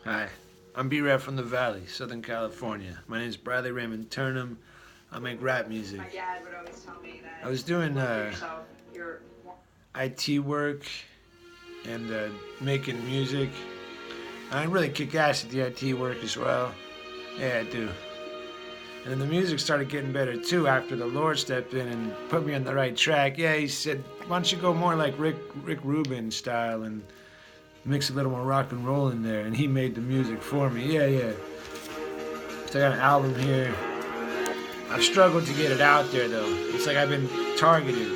Hi, I'm B-Rap from the Valley, Southern California. My name's Bradley Raymond Turnham. I make rap music. My dad would always tell me that I was doing look for yourself. You're IT work and making music. I really kick ass at the IT work as well. Yeah, I do. And then the music started getting better too after the Lord stepped in and put me on the right track. Yeah, he said, why don't you go more like Rick Rubin style and mix a little more rock and roll in there, and he made the music for me. Yeah. So I got an album here. I've struggled to get it out there though. It's like I've been targeted.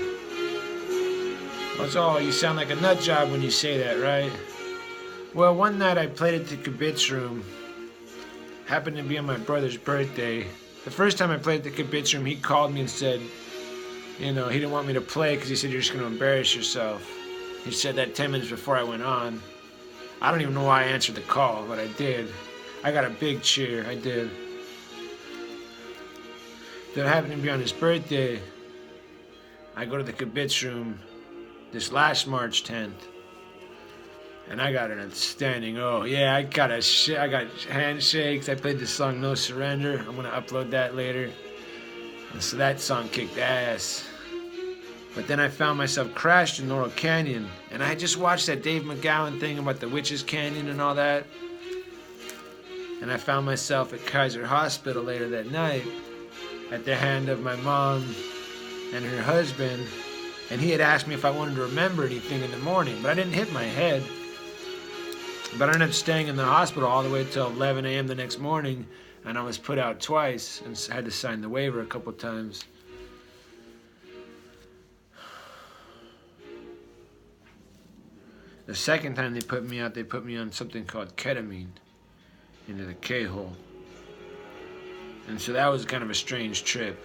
That's all. You sound like a nut job when you say that, right? Well, one night I played at the Kibitz Room. Happened to be on my brother's birthday. The first time I played at the Kibitz Room, he called me and said, he didn't want me to play because he said you're just going to embarrass yourself. He said that 10 minutes before I went on. I don't even know why I answered the call, but I did. I got a big cheer. I did. That happened to be on his birthday. I go to the Kibitz Room this last March 10th, and I got an outstanding. I got handshakes. I played the song No Surrender. I'm gonna upload that later. And so that song kicked ass. But then I found myself crashed in Laurel Canyon, and I had just watched that Dave McGowan thing about the Witches Canyon and all that. And I found myself at Kaiser Hospital later that night at the hand of my mom and her husband, and he had asked me if I wanted to remember anything in the morning, but I didn't hit my head. But I ended up staying in the hospital all the way till 11 a.m. the next morning, and I was put out twice and had to sign the waiver a couple times. The second time they put me out, they put me on something called ketamine into the K-hole. And so that was kind of a strange trip.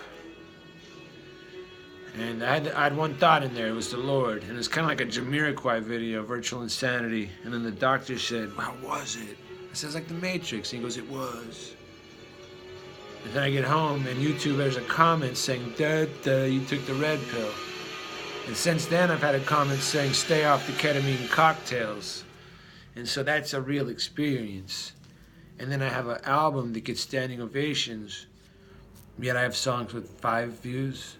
And I had one thought in there, it was the Lord. And it's kind of like a Jamiroquai video, Virtual Insanity. And then the doctor said, how was it? I said, it's like the Matrix. And he goes, it was. And then I get home and YouTube, there's a comment saying, duh, you took the red pill. And since then, I've had a comment saying, stay off the ketamine cocktails. And so that's a real experience. And then I have an album that gets standing ovations, yet I have songs with 5 views.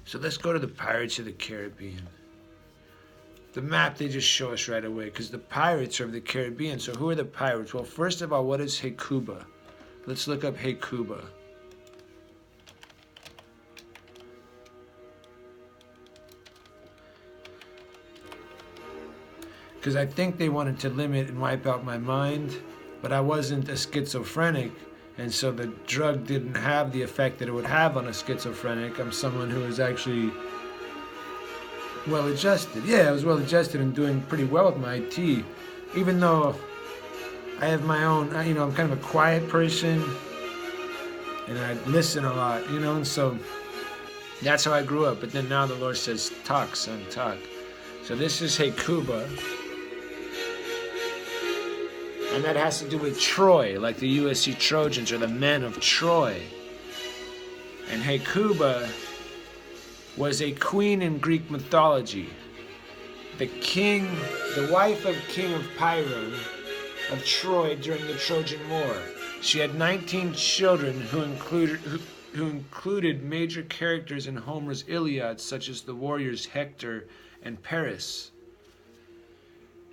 So let's go to the Pirates of the Caribbean. The map, they just show us right away, because the pirates are of the Caribbean. So who are the pirates? Well, first of all, what is Hecuba? Let's look up Hecuba. Because I think they wanted to limit and wipe out my mind, but I wasn't a schizophrenic, and so the drug didn't have the effect that it would have on a schizophrenic. I'm someone who is actually well-adjusted. Yeah, I was well-adjusted and doing pretty well with my IT, even though I have my own, I'm kind of a quiet person, and I listen a lot, and so that's how I grew up. But then now the Lord says, talk, son, talk. So this is Hecuba. And that has to do with Troy, like the USC Trojans or the men of Troy. And Hecuba was a queen in Greek mythology. The wife of King of Pyrrhon of Troy during the Trojan War. She had 19 children who included major characters in Homer's Iliad, such as the warriors Hector and Paris,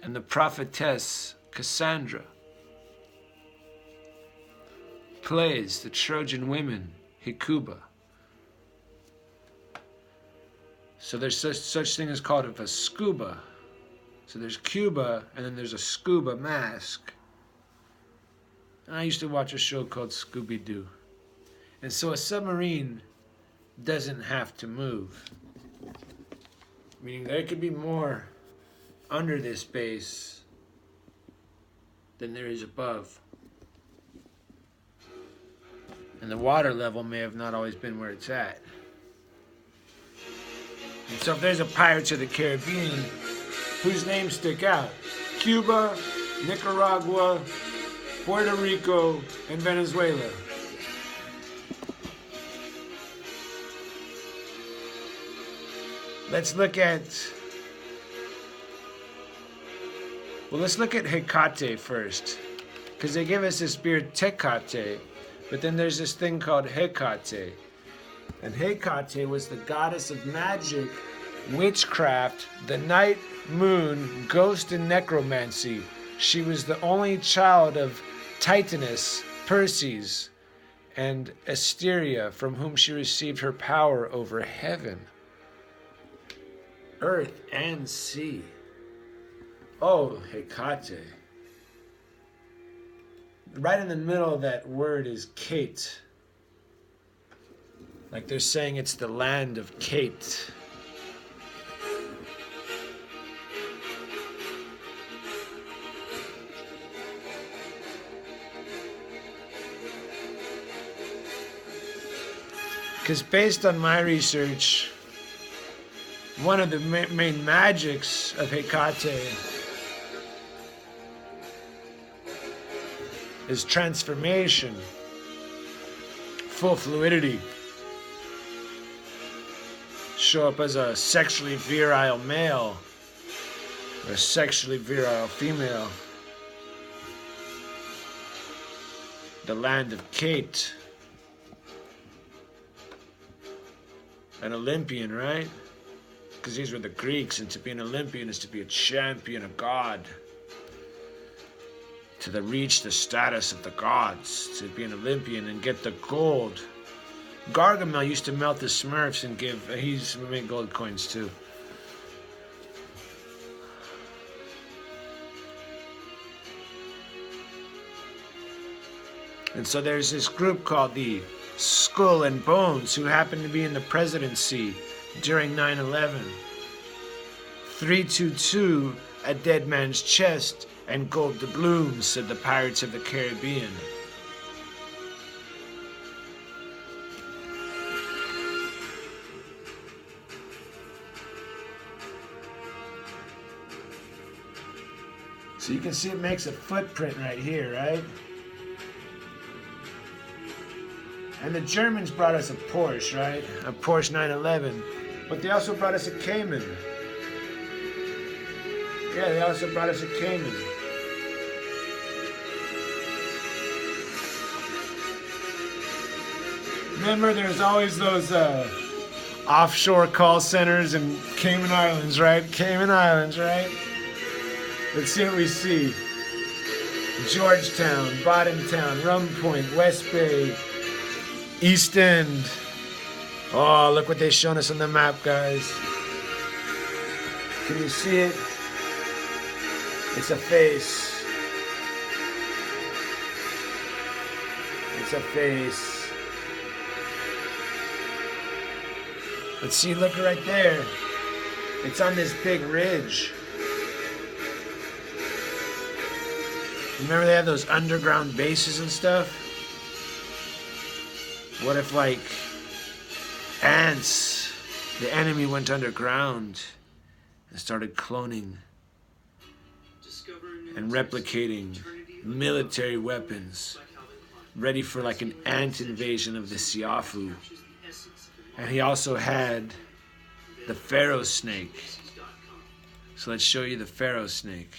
and the prophetess Cassandra. Plays the Trojan women, Hecuba. So there's such thing as called a scuba. So there's Cuba, and then there's a scuba mask. And I used to watch a show called Scooby-Doo. And so a submarine doesn't have to move. Meaning there could be more under this base than there is above. And the water level may have not always been where it's at. And so if there's a Pirates of the Caribbean, whose names stick out? Cuba, Nicaragua, Puerto Rico, and Venezuela. Let's look at Well, let's look at Hecate first. Because they give us this beer Tecate, but then there's this thing called Hecate. And Hecate was the goddess of magic, witchcraft, the night moon, ghost, and necromancy. She was the only child of Titanus, Perses, and Asteria, from whom she received her power over heaven, earth, and sea. Oh, Hecate. Right in the middle of that word is Kate. Like they're saying it's the land of Kate. Because based on my research, one of the main magics of Hecate is transformation, full fluidity. Show up as a sexually virile male or a sexually virile female. The land of Kate. An Olympian, right? Because these were the Greeks, and to be an Olympian is to be a champion, a god. To reach the status of the gods, to be an Olympian and get the gold. Gargamel used to melt the Smurfs and give, he's made gold coins too. And so there's this group called the Skull and Bones who happened to be in the presidency during 9/11. 322, a dead man's chest, and gold doubloons, said the Pirates of the Caribbean. So you can see it makes a footprint right here, right? And the Germans brought us a Porsche, right? A Porsche 911. But they also brought us a Cayman. Yeah, they also brought us a Cayman. Remember, there's always those offshore call centers in Cayman Islands, right? Cayman Islands, right? Let's see what we see. Georgetown, Bottomtown, Rum Point, West Bay, East End. Oh, look what they've shown us on the map, guys. Can you see it? It's a face. It's a face. Let's see, look right there. It's on this big ridge. Remember they have those underground bases and stuff? What if, like, ants, the enemy went underground and started cloning and replicating military weapons, ready for like an ant invasion of the Siafu. And he also had the pharaoh snake. So let's show you the pharaoh snake.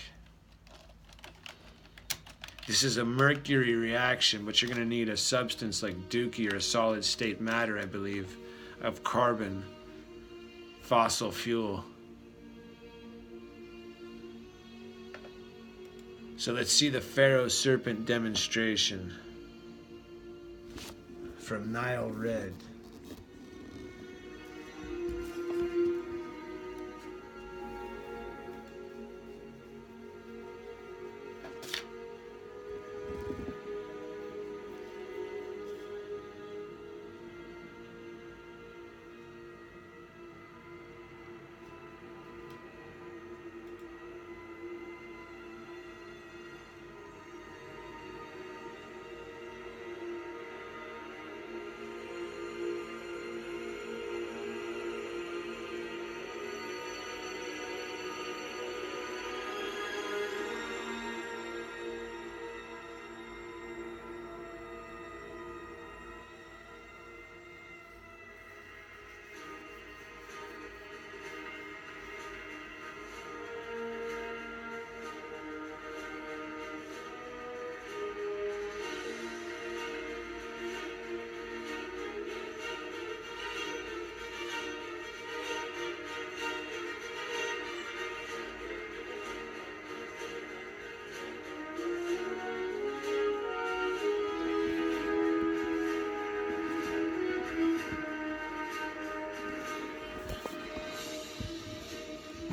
This is a mercury reaction, but you're going to need a substance like dookie or a solid state matter, I believe, of carbon, fossil fuel. So let's see the pharaoh serpent demonstration from Nile Red.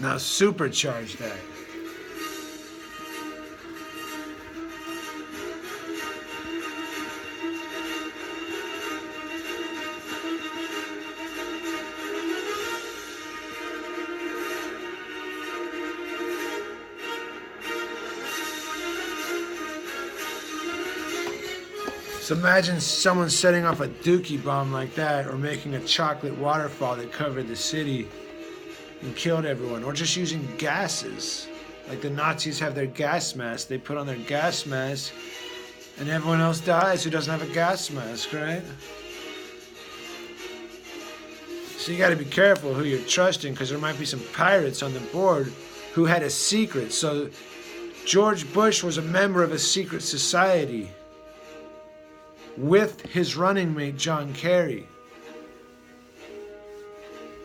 Now supercharge that. So imagine someone setting off a dookie bomb like that, or making a chocolate waterfall that covered the city and killed everyone, or just using gases. Like the Nazis have their gas mask, they put on their gas mask and everyone else dies who doesn't have a gas mask, right? So you gotta be careful who you're trusting, because there might be some pirates on the board who had a secret. So George Bush was a member of a secret society with his running mate John Kerry.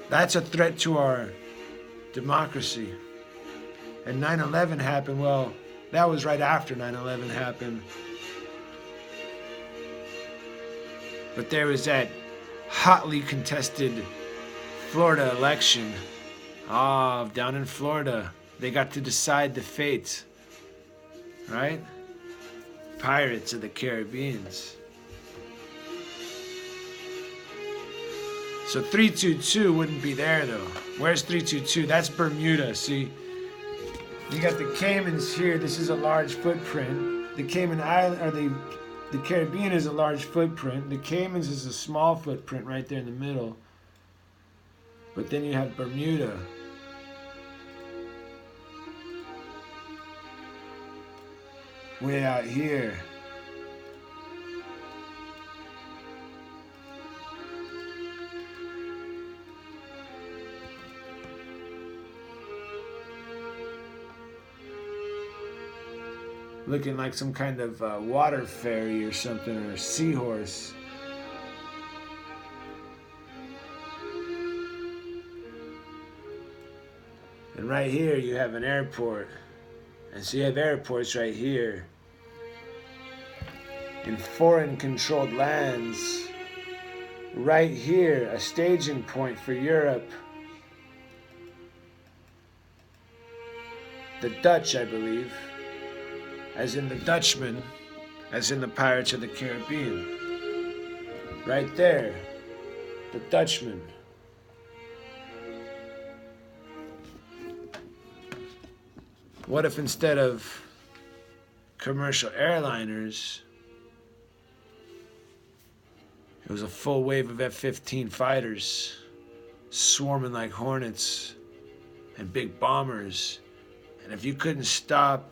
That's a threat to our democracy. And 9/11 happened, well, that was right after 9/11 happened. But there was that hotly contested Florida election. Down in Florida, they got to decide the fate, right? Pirates of the Caribbean. So 322 wouldn't be there though. Where's 322? That's Bermuda. See, you got the Caymans here. This is a large footprint. The Cayman Island, or the Caribbean is a large footprint. The Caymans is a small footprint right there in the middle. But then you have Bermuda. Way out here. Looking like some kind of water ferry or something, or a seahorse. And right here you have an airport. And so you have airports right here. In foreign controlled lands. Right here, a staging point for Europe. The Dutch, I believe. As in the Dutchman, as in the Pirates of the Caribbean. Right there, the Dutchman. What if instead of commercial airliners, it was a full wave of F-15 fighters swarming like hornets and big bombers? And if you couldn't stop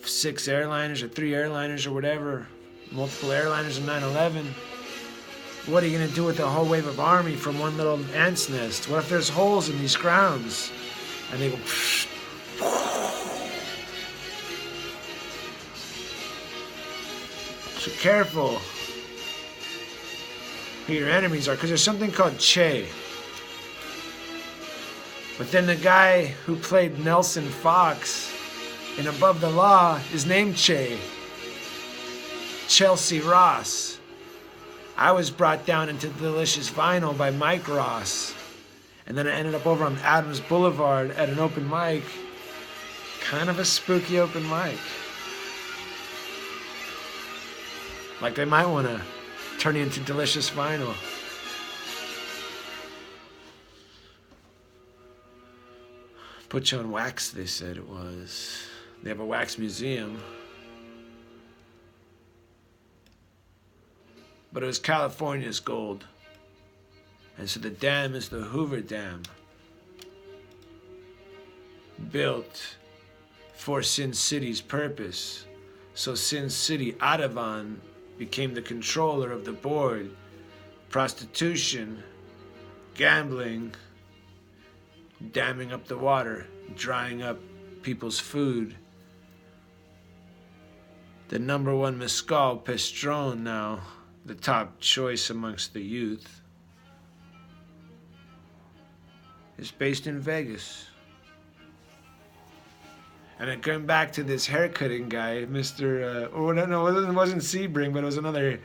6 airliners or 3 airliners or whatever, multiple airliners in 9/11, what are you going to do with a whole wave of army from one little ant's nest? What if there's holes in these grounds? And they go... So careful who your enemies are, because there's something called Che. But then the guy who played Nelson Fox in Above the Law is named Che. Chelsea Ross. I was brought down into Delicious Vinyl by Mike Ross. And then I ended up over on Adams Boulevard at an open mic. Kind of a spooky open mic. Like they might want to turn you into Delicious Vinyl. Put you on wax, they said it was. They have a wax museum. But it was California's gold. And so the dam is the Hoover Dam. Built for Sin City's purpose. So Sin City, Adavan, became the controller of the board. Prostitution, gambling, damming up the water, drying up people's food. The #1 mezcal, Pestron, now the top choice amongst the youth, is based in Vegas. And then going back to this haircutting guy, Mr. It wasn't Sebring, but it was another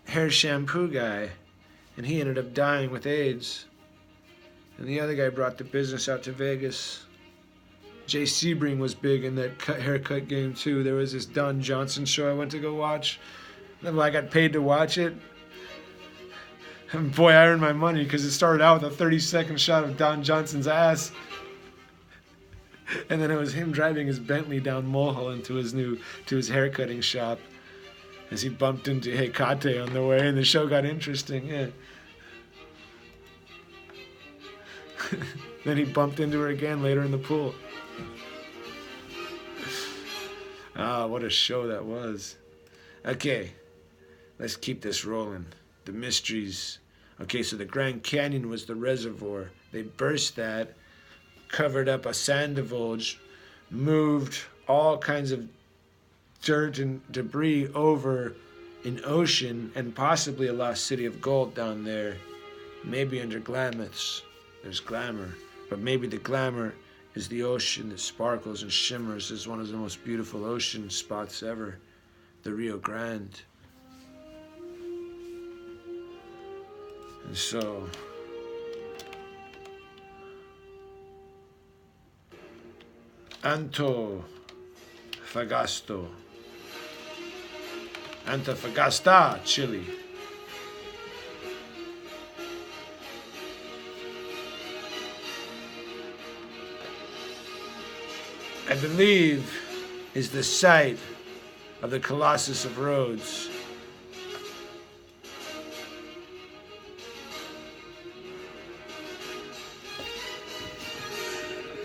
hair shampoo guy. And he ended up dying with AIDS. And the other guy brought the business out to Vegas. Jay Sebring was big in that haircut game too. There was this Don Johnson show I went to go watch. Well, I got paid to watch it. And boy, I earned my money because it started out with a 30-second shot of Don Johnson's ass. And then it was him driving his Bentley down Mulholland to his haircutting shop as he bumped into Hecate on the way, and the show got interesting, yeah. Then he bumped into her again later in the pool. Ah, what a show that was. Okay, let's keep this rolling. The mysteries. Okay, so the Grand Canyon was the reservoir. They burst that, covered up a sand divulge, moved all kinds of dirt and debris over an ocean and possibly a lost city of gold down there. Maybe under Glamis. There's glamour. But maybe the glamour is the ocean that sparkles and shimmers as one of the most beautiful ocean spots ever. The Rio Grande. And so Antofagasta, Chile. I believe is the site of the Colossus of Rhodes.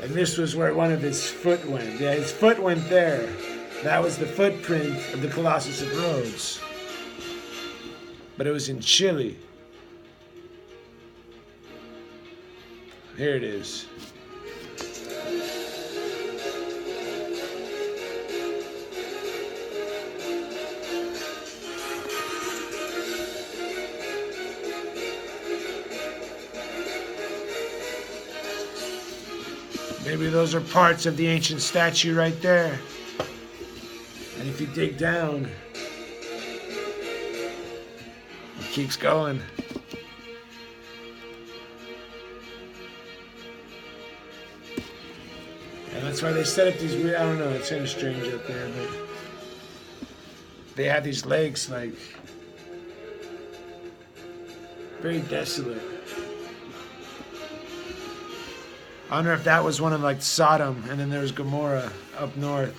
And this was where one of his foot went. Yeah, his foot went there. That was the footprint of the Colossus of Rhodes. But it was in Chile. Here it is. Maybe those are parts of the ancient statue right there. And if you dig down, it keeps going. And that's why they set up these weird, I don't know, it's kind of strange up there, but they have these lakes, like, very desolate. I wonder if that was one of like Sodom, and then there was Gomorrah up north,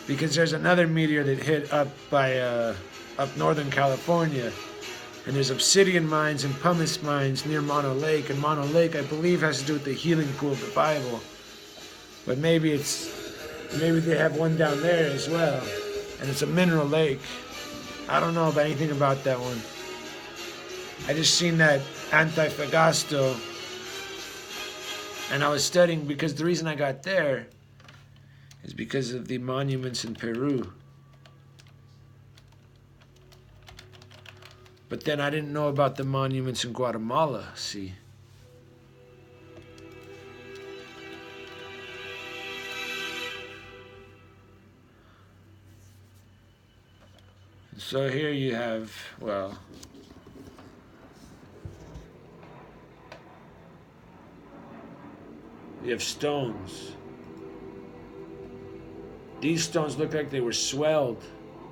because there's another meteor that hit up by up northern California, and there's obsidian mines and pumice mines near Mono Lake, and Mono Lake I believe has to do with the healing pool of the Bible, but maybe they have one down there as well, and it's a mineral lake. I don't know about anything about that one. I just seen that Antofagasta. And I was studying because the reason I got there is because of the monuments in Peru. But then I didn't know about the monuments in Guatemala, see. So here you have, well, you have stones. These stones look like they were swelled.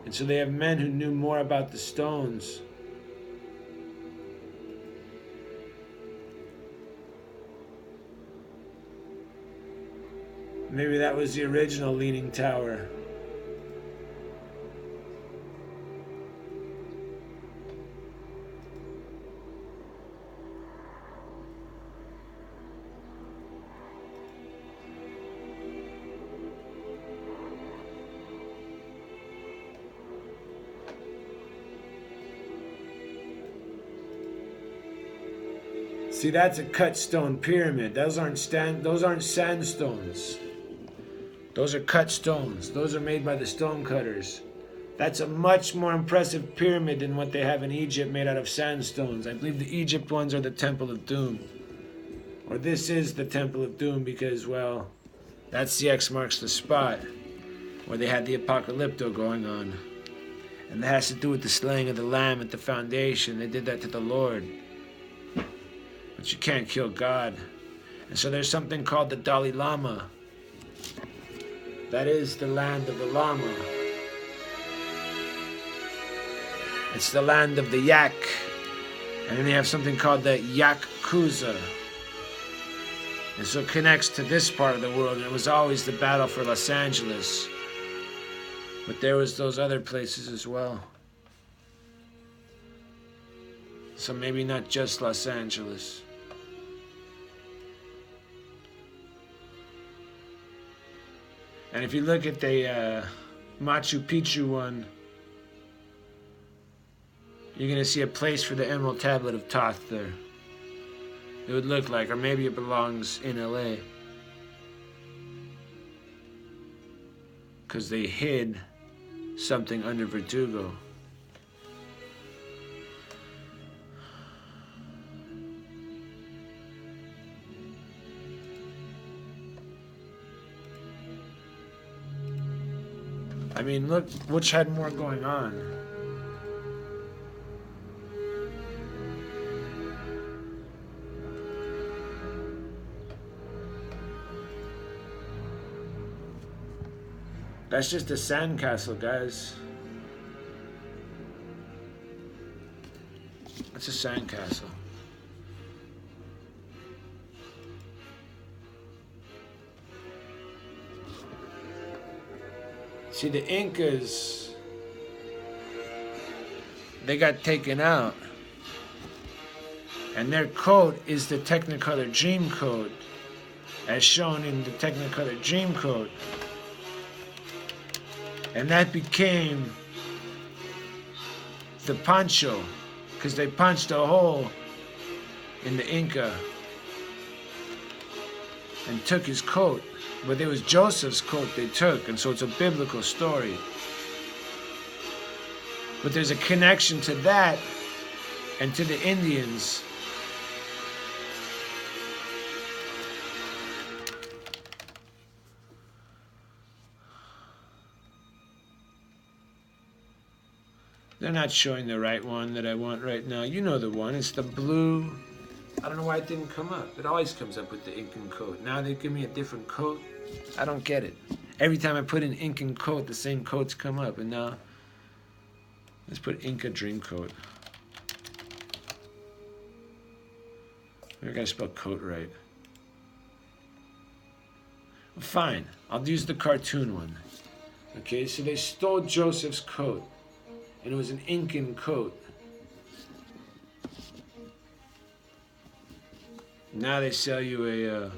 And so they have men who knew more about the stones. Maybe that was the original Leaning Tower. See, that's a cut stone pyramid. Those aren't sandstones. Those are cut stones. Those are made by the stone cutters. That's a much more impressive pyramid than what they have in Egypt made out of sandstones. I believe the Egypt ones are the Temple of Doom. Or this is the Temple of Doom because, well, that's the X marks the spot where they had the Apocalypto going on. And that has to do with the slaying of the Lamb at the foundation. They did that to the Lord. But you can't kill God. And so there's something called the Dalai Lama. That is the land of the Lama. It's the land of the yak. And then they have something called the Yakuza. And so it connects to this part of the world. And it was always the battle for Los Angeles. But there was those other places as well. So maybe not just Los Angeles. And if you look at the Machu Picchu one, you're going to see a place for the Emerald Tablet of Thoth there. It would look like, or maybe it belongs in LA. Because they hid something under Verdugo. I mean, look, which had more going on? That's just a sandcastle, guys. That's a sandcastle. See, the Incas, they got taken out. And their code is the Technicolor Dream Code, as shown in the Technicolor Dream Code. And that became the poncho, because they punched a hole in the Inca and took his coat. But it was Joseph's coat they took, and so it's a biblical story. But there's a connection to that and to the Indians. They're not showing the right one that I want right now. You know the one. It's the blue. I don't know why it didn't come up. It always comes up with the Incan coat. Now they give me a different coat. I don't get it. Every time I put in Incan coat, the same coats come up. And now, let's put Inca Dream Coat. I gotta spell coat right. Well, fine. I'll use the cartoon one. Okay, so they stole Joseph's coat. And it was an Incan coat. Now they sell you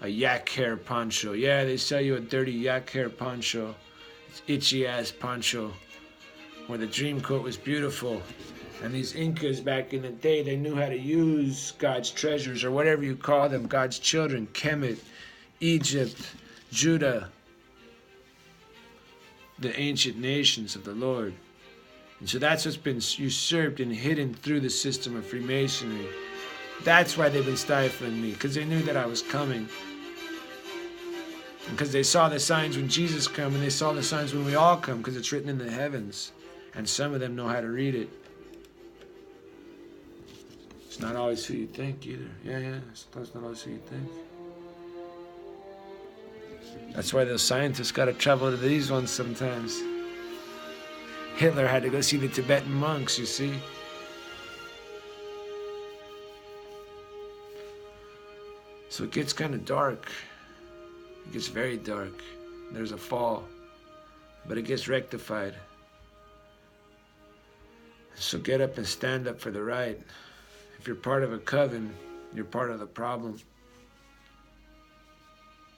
a yak hair poncho. Yeah, they sell you a dirty yak hair poncho. It's itchy ass poncho. Where the dream coat was beautiful. And these Incas back in the day, they knew how to use God's treasures, or whatever you call them, God's children. Kemet, Egypt, Judah. The ancient nations of the Lord. And so that's what's been usurped and hidden through the system of Freemasonry. That's why they've been stifling me, because they knew that I was coming. Because they saw the signs when Jesus came, and they saw the signs when we all come, because it's written in the heavens. And some of them know how to read it. It's not always who you think either. Yeah, that's not always who you think. That's why those scientists got to travel to these ones sometimes. Hitler had to go see the Tibetan monks, you see. So it gets kind of dark. It gets very dark. There's a fall. But it gets rectified. So get up and stand up for the right. If you're part of a coven, you're part of the problem.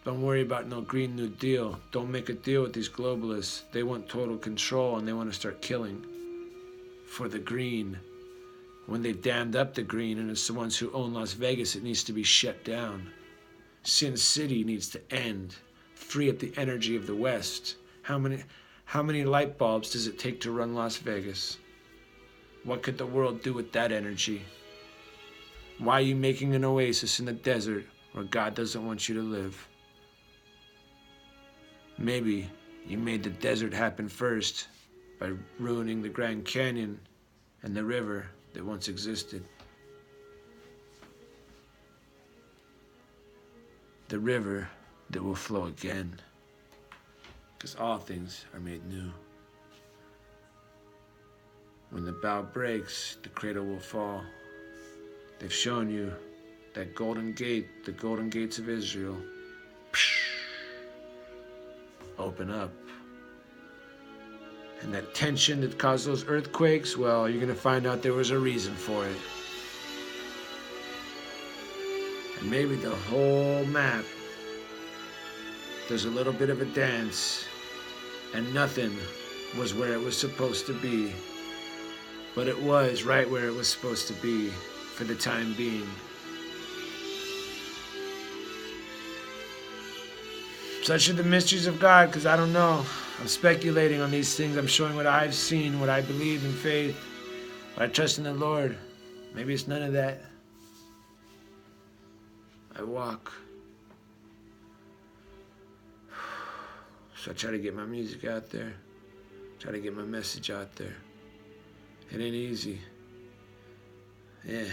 Don't worry about no Green New Deal. Don't make a deal with these globalists. They want total control and they want to start killing for the green. When they've dammed up the green and it's the ones who own Las Vegas, it needs to be shut down. Sin City needs to end. Free up the energy of the West. How many light bulbs does it take to run Las Vegas? What could the world do with that energy? Why are you making an oasis in the desert where God doesn't want you to live? Maybe you made the desert happen first by ruining the Grand Canyon and the river that once existed. the river that will flow again. Because all things are made new. When the bow breaks, the cradle will fall. They've shown you that golden gate, the golden gates of Israel, open up. And that tension that caused those earthquakes, well, you're going to find out there was a reason for it. And maybe the whole map, there's a little bit of a dance, and nothing was where it was supposed to be. But it was right where it was supposed to be for the time being. Such are the mysteries of God, because I don't know. I'm speculating on these things. I'm showing what I've seen, what I believe in faith, what I trust in the Lord. Maybe it's none of that. I walk. So I try to get my music out there. Try to get my message out there. It ain't easy. Yeah.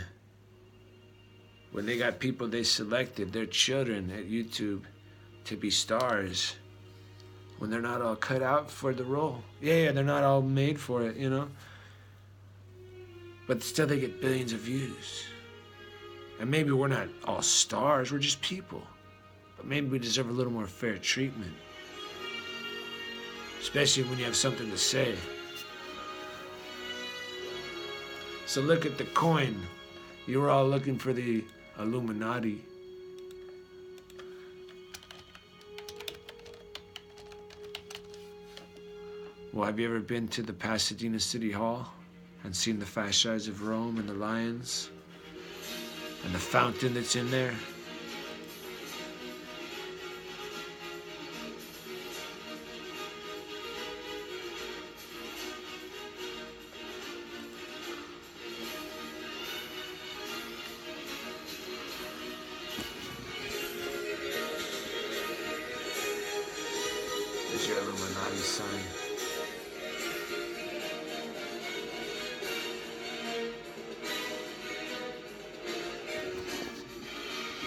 When they got people they selected, their children at YouTube, to be stars, when they're not all cut out for the role. Yeah, they're not all made for it, you know? But still they get billions of views. And maybe we're not all stars, we're just people. But maybe we deserve a little more fair treatment. Especially when you have something to say. So look at the coin. You were all looking for the Illuminati. Well, have you ever been to the Pasadena City Hall and seen the fasces of Rome and the lions and the fountain that's in there? There's your Illuminati sign.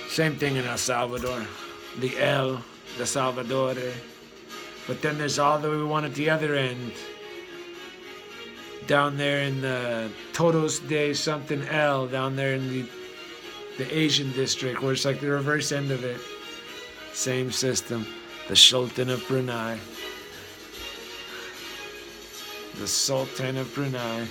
Same thing in El Salvador. The El Salvador. But then there's all the one at the other end. Down there in the Todos de something El, down there in the Asian district, where it's like the reverse end of it. Same system. The Sultan of Brunei. The Sultan of Brunei.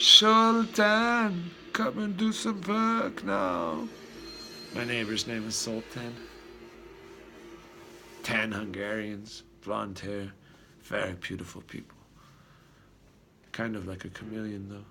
Sultan, come and do some work now. My neighbor's name is Sultan. Tan Hungarians, blonde hair, very beautiful people. Kind of like a chameleon though.